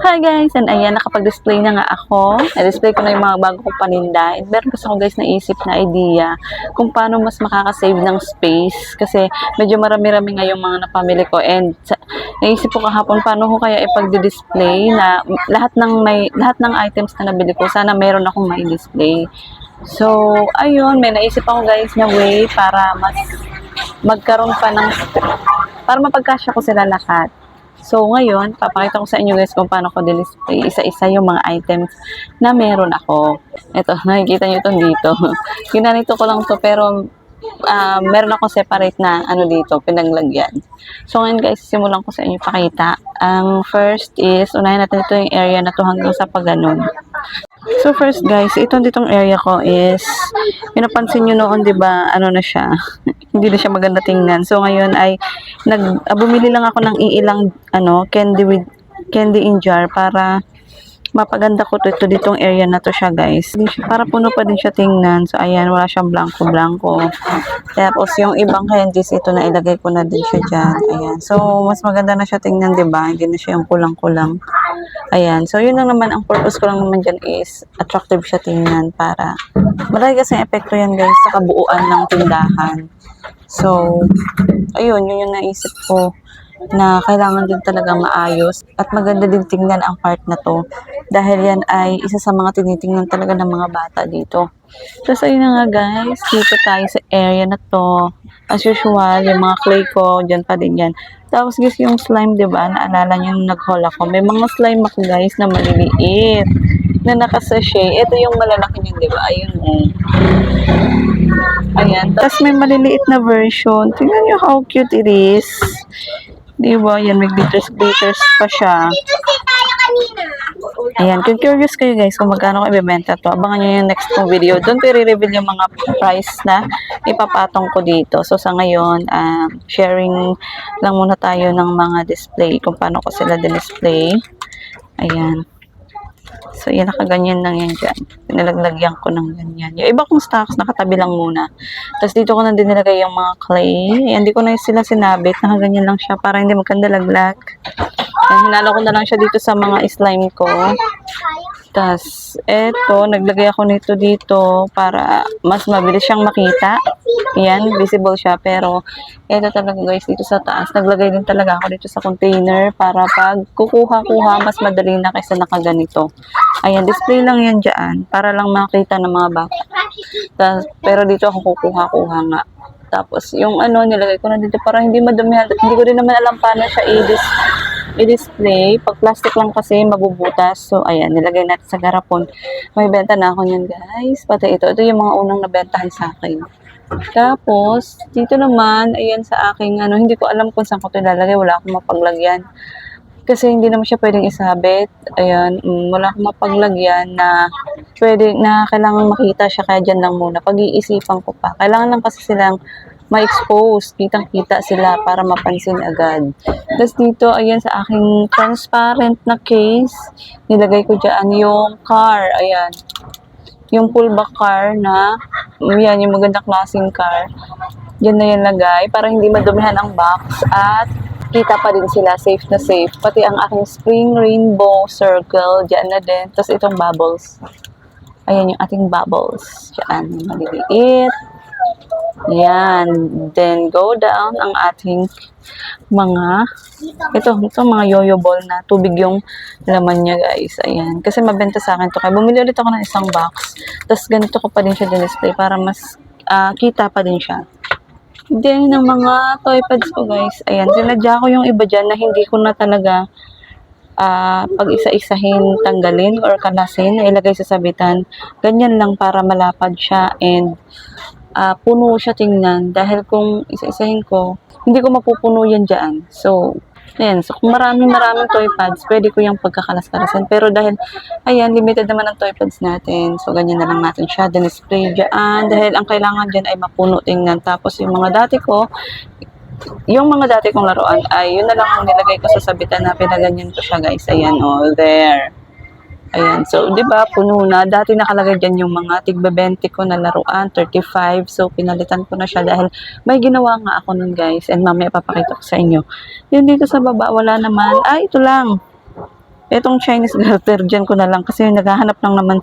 Hi guys, and ayan, nakapag-display na nga ako. Na-display ko na yung mga bago kong paninda. And meron kasi ako guys naisip na idea kung paano mas makakasave ng space. Kasi medyo marami-rami nga yung mga napamili ko. And naisip ko kahapon paano ko kaya ipag-display na lahat ng items na nabili ko. Sana meron akong mai-display. So, ayun, may naisip ako guys na way para mas magkaroon pa ng para mapagkasya ko sila lahat. So, ngayon, papakita ko sa inyo guys kung paano ko display isa-isa yung mga items na meron ako. Ito, nakikita nyo ito dito. Ginanito ko lang to pero meron ako separate na ano dito, pinaglagyan. So, ngayon guys, simulan ko sa inyo pakita. Ang first is, unahin natin ito yung area na to hanggang sa pagganon. So first guys, ditong area ko is pinapansin nyo noon 'di ba, ano na siya. Hindi na siya maganda tingnan. So ngayon ay bumili lang ako ng iilang candy in jar para mapaganda ko ito ditong area na to siya guys. Para puno pa din siya tingnan. So ayan, wala siyang blanco-blanco. Tapos yung ibang candies ito na ilagay ko na din siya diyan. Ayan. So mas maganda na siya tingnan 'di ba? Hindi na siya yung kulang-kulang. Ayan. So, yun lang naman. Ang purpose ko lang naman dyan is attractive siya tingnan para malaki kasi epekto yan guys sa kabuuan ng tindahan. So, ayun. Yun yung naisip ko na kailangan din talaga maayos at maganda din tingnan ang part na to dahil yan ay isa sa mga tinitingnan talaga ng mga bata dito. So, ayun na nga guys. Dito tayo sa area na to. As usual, yung mga clay ko, dyan pa din yan. Tapos guys, yung slime, di ba? Naalala nyo yung nag-haul ako. May mga slime ako guys na maliliit. Na nakasashay. Ito yung malalaki nyo, di ba? Ayun eh. Ayan. Tapos may maliliit na version. Tingnan nyo how cute it is. Di ba? Yan, may glitters pa siya. Ayan, kung curious kayo guys kung magkano ko ibebenta to, abangan nyo yung next kong video. Doon ko i-reveal yung mga price na ipapatong ko dito. So sa ngayon, sharing lang muna tayo ng mga display, kung paano ko sila display. Ayan. So yan, nakaganyan lang yan dyan. Pinalaglagyan ko ng ganyan. Yung iba kong stocks, nakatabi lang muna. Tapos dito ko na din nilagay yung mga clay. Ayan, di ko na sila sinabit. Nakaganyan lang siya para hindi magkandalaglag. Hinalo ko na lang siya dito sa mga slime ko. Tapos, eto, naglagay ako nito dito para mas mabilis siyang makita. Yan, visible siya. Pero, eto talaga guys, dito sa taas, naglagay din talaga ako dito sa container para pag kukuha-kuha, mas madali na kaysa nakaganito. Ayan, display lang yan dyan para lang makita ng mga bata. Tapos, pero dito ako kukuha-kuha nga. Tapos, yung nilagay ko na dito para hindi madumihan. Hindi ko din naman alam paano siya i-display. Pag plastic lang kasi, mabubutas. So, ayan, nilagay natin sa garapon. May benta na ako niyan, guys. Pati ito. Ito yung mga unang nabentahan sa akin. Tapos, dito naman, ayan sa aking, hindi ko alam kung saan ko ito ilalagay. Wala akong mapaglagyan. Kasi hindi naman siya pwedeng isabit. Ayan, wala akong mapaglagyan na kailangan makita siya. Kaya dyan lang muna. Pag-iisipan ko pa. Kailangan lang kasi silang ma-expose, kitang-kita sila para mapansin agad. Tapos dito, ayan sa aking transparent na case, nilagay ko dyan yung car, ayan. Yung pullback car na, yan, yung magandang klaseng car. Yan na yan lagay, para hindi madumihan ang box at kita pa din sila, safe na safe. Pati ang aking spring rainbow circle, dyan na din. Tapos itong bubbles. Ayan yung ating bubbles. Dyan, maliliit. Yan. Then, go down ang ating mga, ito mga yoyo ball na tubig yung laman niya guys. Ayan. Kasi mabenta sa akin to. Kaya bumili ulit ako ng isang box. Tapos ganito ko pa din siya din-display para mas kita pa din siya. Then, ng mga toy pads ko guys. Ayan. Sinadya ko yung iba dyan na hindi ko na talaga pag isa-isahin tanggalin or kalasin na ilagay sa sabitan. Ganyan lang para malapad siya and puno siya tingnan dahil kung isa-isahin ko, hindi ko mapupuno yan dyan. So, ayan. So, kung maraming toy pads, pwede ko yung pagkakalas-kalasan. Pero dahil, ayan, limited naman ang toy pads natin. So, ganyan na lang natin siya. Display dyan. Dahil ang kailangan dyan ay mapuno tingnan. Tapos, yung mga dati kong laruan ay yun na lang ang nilagay ko sa sabitan na pinaganyan ko siya guys. Ayan, there. Ayan, so, di ba, puno na. Dati nakalagay dyan yung mga tigbe-20 ko na laruan, 35. So, pinalitan ko na siya dahil may ginawa nga ako nun, guys. And mamaya papakita ko sa inyo. Yun dito sa baba, wala naman. Ito lang. Itong Chinese garter, dyan ko na lang kasi naghahanap lang naman,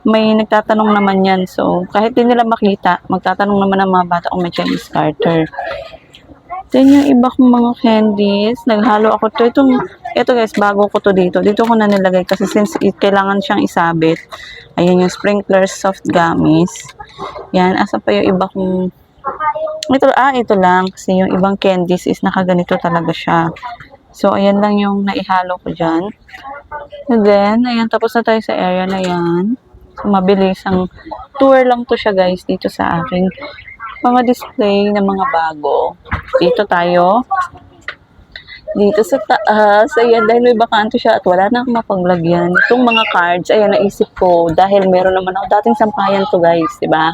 may nagtatanong naman yan. So, kahit di nila makita, magtatanong naman ang mga bata kung may Chinese garter. Then, yung iba kong mga candies, naghalo ako to. Ito guys, bago ko to dito. Dito ko na nilagay kasi since kailangan siyang isabit. Ayan yung sprinkler soft gummies. Yan, asa pa yung iba kong... ito lang. Kasi yung ibang candies is nakaganito talaga siya. So, ayan lang yung naihalo ko dyan. And then, ayan, tapos na tayo sa area na yan. So, mabilis ang tour lang to siya guys dito sa aking mga display ng mga bago. Dito tayo. Dito sa taas. Ayan, dahil may bakanto siya at wala na akong mapaglagyan. Itong mga cards, ayan, naisip ko. Dahil meron naman ako dating sampayan to guys, diba?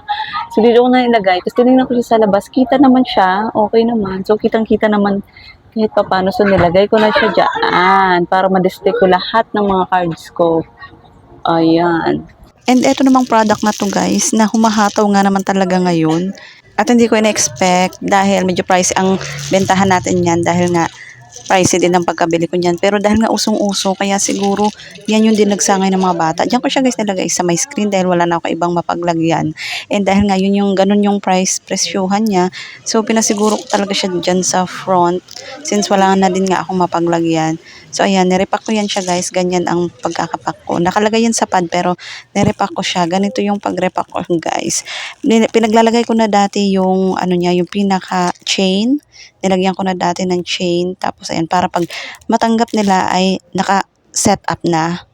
So, dito ko na ilagay. Tapos tinignan ko siya sa labas. Kita naman siya. Okay naman. So, kitang-kita naman kahit pa paano. So, nilagay ko na siya dyan para ma-display ko lahat ng mga cards ko. Ayan. And eto namang product na to guys, na humahataw nga naman talaga ngayon. At hindi ko ina-expect dahil medyo pricey ang bentahan natin yan dahil nga pricey din ang pagkabili ko niyan. Pero dahil nga usong-uso, kaya siguro yan yung dinagsangay ng mga bata. Diyan ko siya guys nilagay sa my screen dahil wala na ako ibang mapaglagyan. And dahil nga yun yung ganun yung presyohan niya, so pinasiguro ko talaga siya dyan sa front since wala na din nga akong mapaglagyan. So ayan, nirepack ko yan siya guys. Ganyan ang pagkakapack ko. Nakalagay yan sa pad pero nirepack ko siya. Ganito yung pagrepack ko guys. Pinaglalagay ko na dati yung ano niya, yung pinaka chain. Nilagyan ko na dati ng chain. Tapos ayan, para pag matanggap nila ay naka-set up na.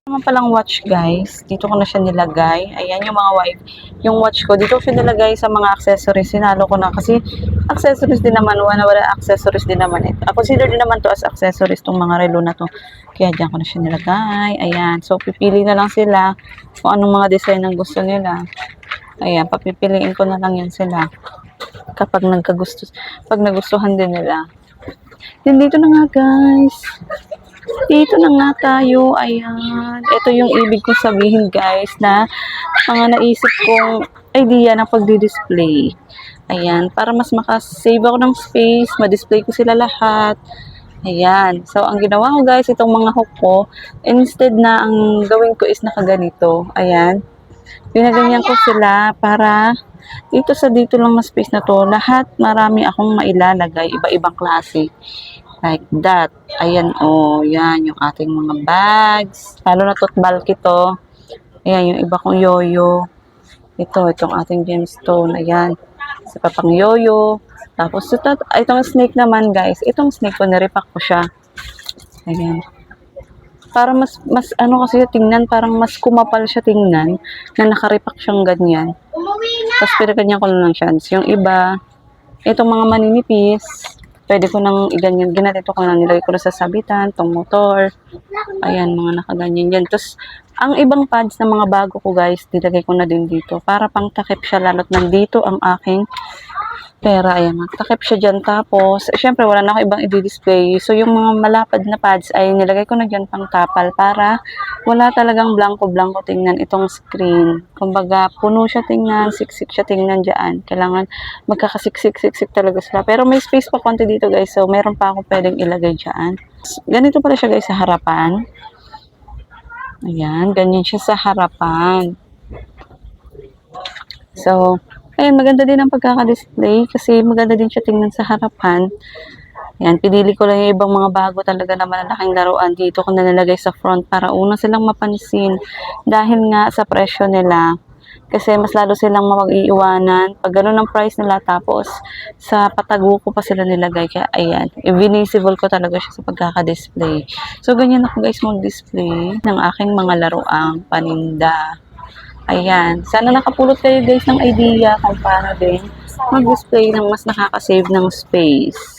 Naman palang watch guys, dito ko na siya nilagay. Ayan yung mga yung watch ko, dito ko siya nilagay sa mga accessories. Sinalo ko na kasi accessories din naman, wala accessories din naman ito. Consider din naman to as accessories tong mga relo na to. Kaya diyan ko na siya nilagay. Ayan, so pipili na lang sila kung anong mga design ang gusto nila. Ayan, papipiliin ko na lang yan sila kapag pag nagustuhan din nila. Then dito na nga guys. Dito na nga tayo. Ayan. Ito yung ibig kong sabihin guys na mga naisip kong idea ng pagdi-display. Ayan. Para mas makasave ako ng space, ma-display ko sila lahat. Ayan. So, ang ginawa ko guys, itong mga hook ko, instead na ang gawin ko is nakaganito. Ayan. Pinaganyan ko sila para dito lang na space na to, lahat marami akong mailalagay, iba-ibang klase. Like that. Ayan, oh, yan, yung ating mga bags. Lalo na tote bulk ito. Ayan, yung iba kong yoyo. Itong ating gemstone. Ayan. Sa papang yoyo. Tapos, itong snake naman, guys. Itong snake ko, nirepack ko siya. Ayan. Para mas ano kasi tingnan, parang mas kumapal siya tingnan na nakarepack siyang ganyan. Tapos, pinaganyan ko lang siya. Yung iba, itong mga maninipis, pwede ko nang iganyan. Ginalito ko na, nilagay ko na sa sabitan, tong motor. Ayan, mga nakaganyan yan. Tapos, ang ibang pads na mga bago ko guys, nilagay ko na din dito. Para pang takip siya, lalo't nandito ang aking pera. Ayan, takip siya dyan. Tapos, syempre, wala na ako ibang i-display. So, yung mga malapad na pads ay nilagay ko na dyan pang tapal para wala talagang blanco-blanco tingnan itong screen. Kumbaga, puno siya tingnan, siksik siya tingnan dyan. Kailangan magkakasiksik-siksik talaga sila. Pero may space pa konti dito guys. So, meron pa ako pwedeng ilagay dyan. Ganito pala siya guys sa harapan. Ayan, ganyan siya sa harapan. So, ayan, maganda din ang pagkaka-display kasi maganda din siya tingnan sa harapan. Ayan, pinili ko lang yung ibang mga bago talaga na malalaking laruan. Dito ko na nalagay sa front para una silang mapansin. Dahil nga sa presyo nila. Kasi mas lalo silang mapag-iiwanan. Pag ganun ang price nila, tapos sa patago ko pa sila nilagay. Kaya ayan, i-visible ko talaga siya sa pagkaka-display. So, ganyan ako guys mag-display ng aking mga laruang paninda. Ayan. Sana nakapulot kayo guys ng idea kung paano din mag-display ng mas nakaka-save ng space.